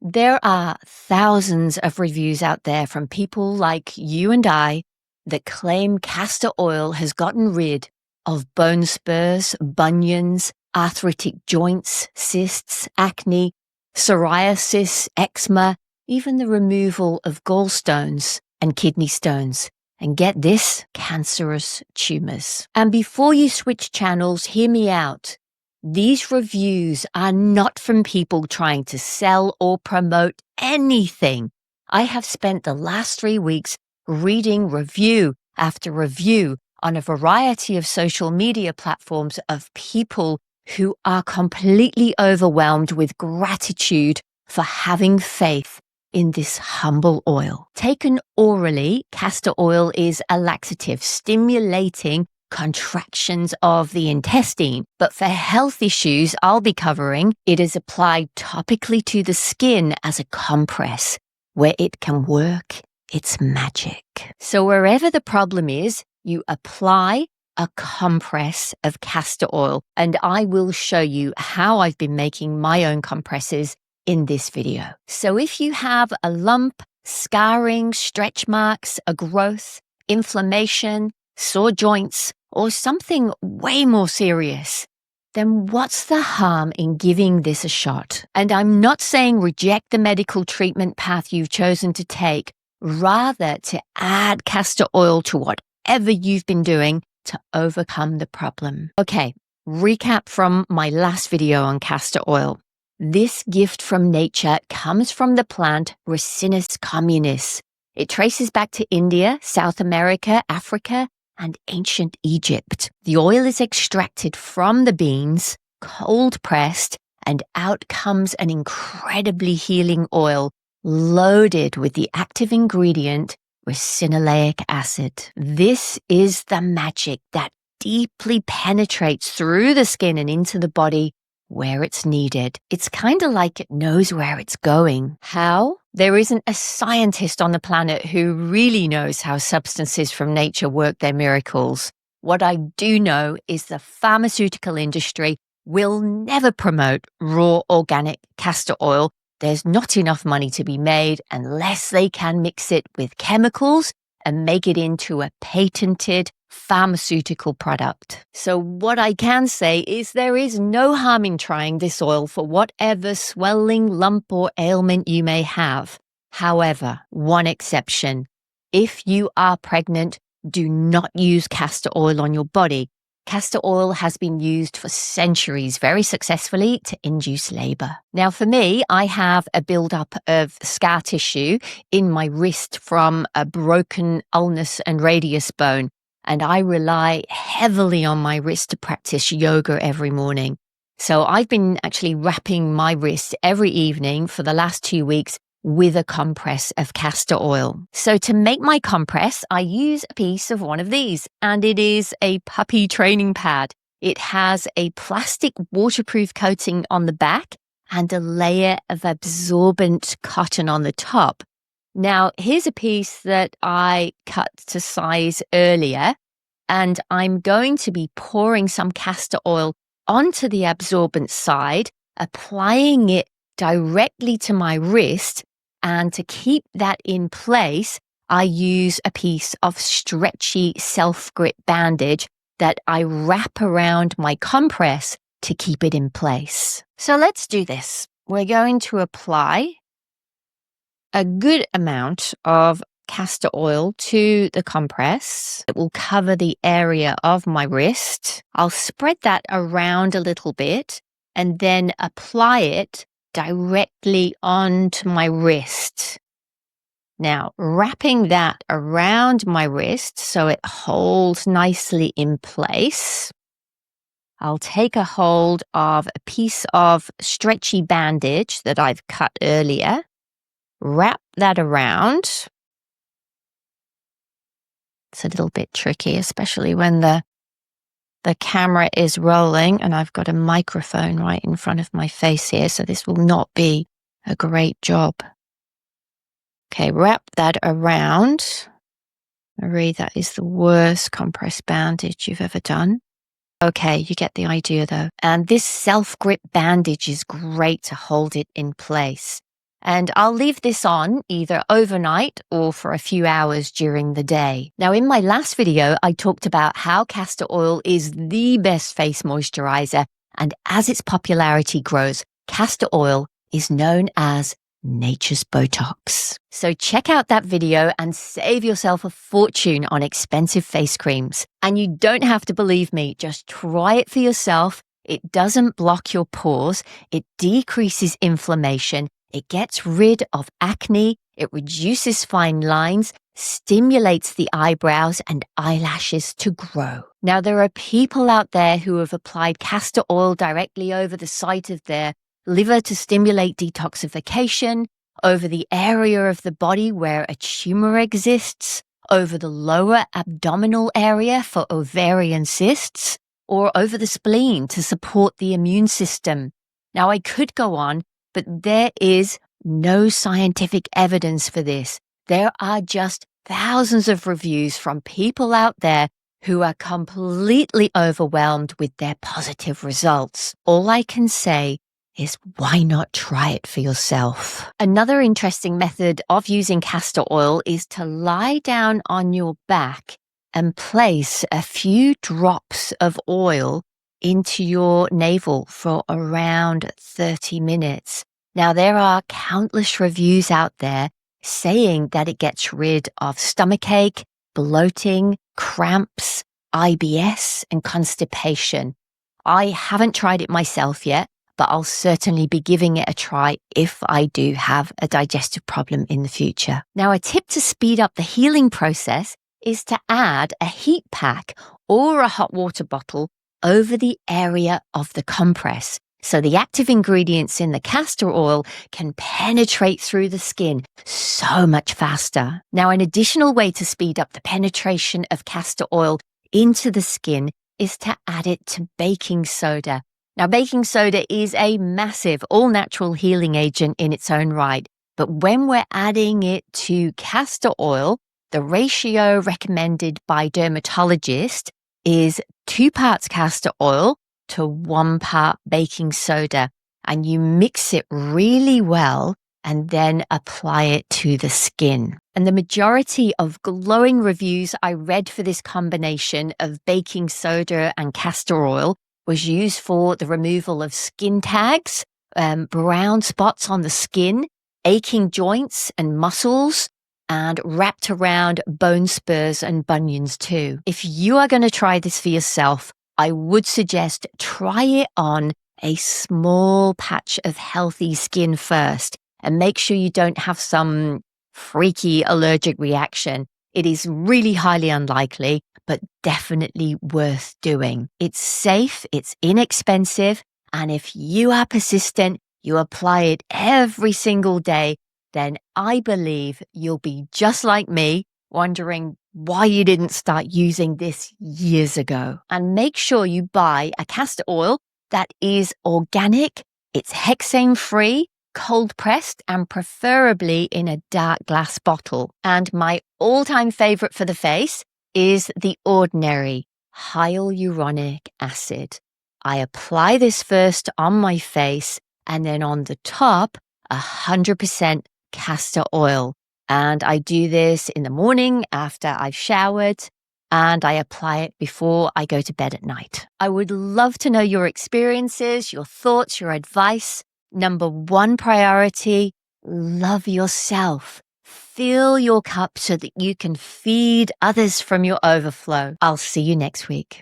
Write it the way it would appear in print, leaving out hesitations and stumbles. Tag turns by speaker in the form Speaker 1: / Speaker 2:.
Speaker 1: There are thousands of reviews out there from people like you and I that claim castor oil has gotten rid of bone spurs, bunions, arthritic joints, cysts, acne, psoriasis, eczema, even the removal of gallstones and kidney stones. And get this, cancerous tumours. And before you switch channels, hear me out. These reviews are not from people trying to sell or promote anything. I have spent the last 3 weeks reading review after review on a variety of social media platforms of people who are completely overwhelmed with gratitude for having faith in this humble oil. Taken orally, castor oil is a laxative, stimulating contractions of the intestine. But for health issues I'll be covering, it is applied topically to the skin as a compress, where it can work its magic. So wherever the problem is, you apply a compress of castor oil, and I will show you how I've been making my own compresses in this video. So if you have a lump, scarring, stretch marks, a growth, inflammation, sore joints, or something way more serious, then what's the harm in giving this a shot? And I'm not saying reject the medical treatment path you've chosen to take, rather to add castor oil to whatever you've been doing to overcome the problem. Okay, recap from my last video on castor oil. This gift from nature comes from the plant Ricinus communis. It traces back to India, South America, Africa, and ancient Egypt. The oil is extracted from the beans, cold pressed, and out comes an incredibly healing oil loaded with the active ingredient ricinoleic acid. This is the magic that deeply penetrates through the skin and into the body where it's needed. It's kind of like it knows where it's going. How? There isn't a scientist on the planet who really knows how substances from nature work their miracles. What I do know is the pharmaceutical industry will never promote raw organic castor oil. There's not enough money to be made unless they can mix it with chemicals and make it into a patented pharmaceutical product. So what I can say is there is no harm in trying this oil for whatever swelling, lump, or ailment you may have. However, one exception: if you are pregnant, do not use castor oil on your body. Castor oil has been used for centuries very successfully to induce labor. Now, for me, I have a buildup of scar tissue in my wrist from a broken ulnus and radius bone, and I rely heavily on my wrist to practice yoga every morning. So I've been actually wrapping my wrist every evening for the last 2 weeks with a compress of castor oil. So to make my compress, I use a piece of one of these, and it is a puppy training pad. It has a plastic waterproof coating on the back and a layer of absorbent cotton on the top. Now, here's a piece that I cut to size earlier, and I'm going to be pouring some castor oil onto the absorbent side, applying it directly to my wrist. And to keep that in place, I use a piece of stretchy self-grip bandage that I wrap around my compress to keep it in place. So let's do this. We're going to apply a good amount of castor oil to the compress. It will cover the area of my wrist. I'll spread that around a little bit and then apply it directly onto my wrist. Now, wrapping that around my wrist so it holds nicely in place, I'll take a hold of a piece of stretchy bandage that I've cut earlier, wrap that around. It's a little bit tricky, especially when the camera is rolling and I've got a microphone right in front of my face here, so this will not be a great job. Okay, wrap that around. Marie, that is the worst compress bandage you've ever done. Okay, you get the idea though. And this self-grip bandage is great to hold it in place. And I'll leave this on either overnight or for a few hours during the day. Now, in my last video, I talked about how castor oil is the best face moisturizer. And as its popularity grows, castor oil is known as nature's Botox. So check out that video and save yourself a fortune on expensive face creams. And you don't have to believe me, just try it for yourself. It doesn't block your pores. It decreases inflammation. It gets rid of acne, it reduces fine lines, stimulates the eyebrows and eyelashes to grow. Now, there are people out there who have applied castor oil directly over the site of their liver to stimulate detoxification, over the area of the body where a tumor exists, over the lower abdominal area for ovarian cysts, or over the spleen to support the immune system. Now, I could go on, but there is no scientific evidence for this. There are just thousands of reviews from people out there who are completely overwhelmed with their positive results. All I can say is why not try it for yourself? Another interesting method of using castor oil is to lie down on your back and place a few drops of oil into your navel for around 30 minutes. Now, there are countless reviews out there saying that it gets rid of stomachache, bloating, cramps, IBS, and constipation. I haven't tried it myself yet, but I'll certainly be giving it a try if I do have a digestive problem in the future. Now, a tip to speed up the healing process is to add a heat pack or a hot water bottle over the area of the compress, so the active ingredients in the castor oil can penetrate through the skin so much faster. Now, an additional way to speed up the penetration of castor oil into the skin is to add it to baking soda. Now, baking soda is a massive all-natural healing agent in its own right, but when we're adding it to castor oil, the ratio recommended by dermatologists is 2 parts castor oil to 1 part baking soda, and you mix it really well and then apply it to the skin. And the majority of glowing reviews I read for this combination of baking soda and castor oil was used for the removal of skin tags, brown spots on the skin, aching joints and muscles, and wrapped around bone spurs and bunions too. If you are going to try this for yourself, I would suggest try it on a small patch of healthy skin first and make sure you don't have some freaky allergic reaction. It is really highly unlikely, but definitely worth doing. It's safe, it's inexpensive, and if you are persistent, you apply it every single day, then I believe you'll be just like me, wondering why you didn't start using this years ago. And make sure you buy a castor oil that is organic, it's hexane-free, cold-pressed, and preferably in a dark glass bottle. And my all-time favorite for the face is the ordinary hyaluronic acid. I apply this first on my face and then on the top, 100% castor oil. And I do this in the morning after I've showered, and I apply it before I go to bed at night. I would love to know your experiences, your thoughts, your advice. Number 1 priority, love yourself. Fill your cup so that you can feed others from your overflow. I'll see you next week.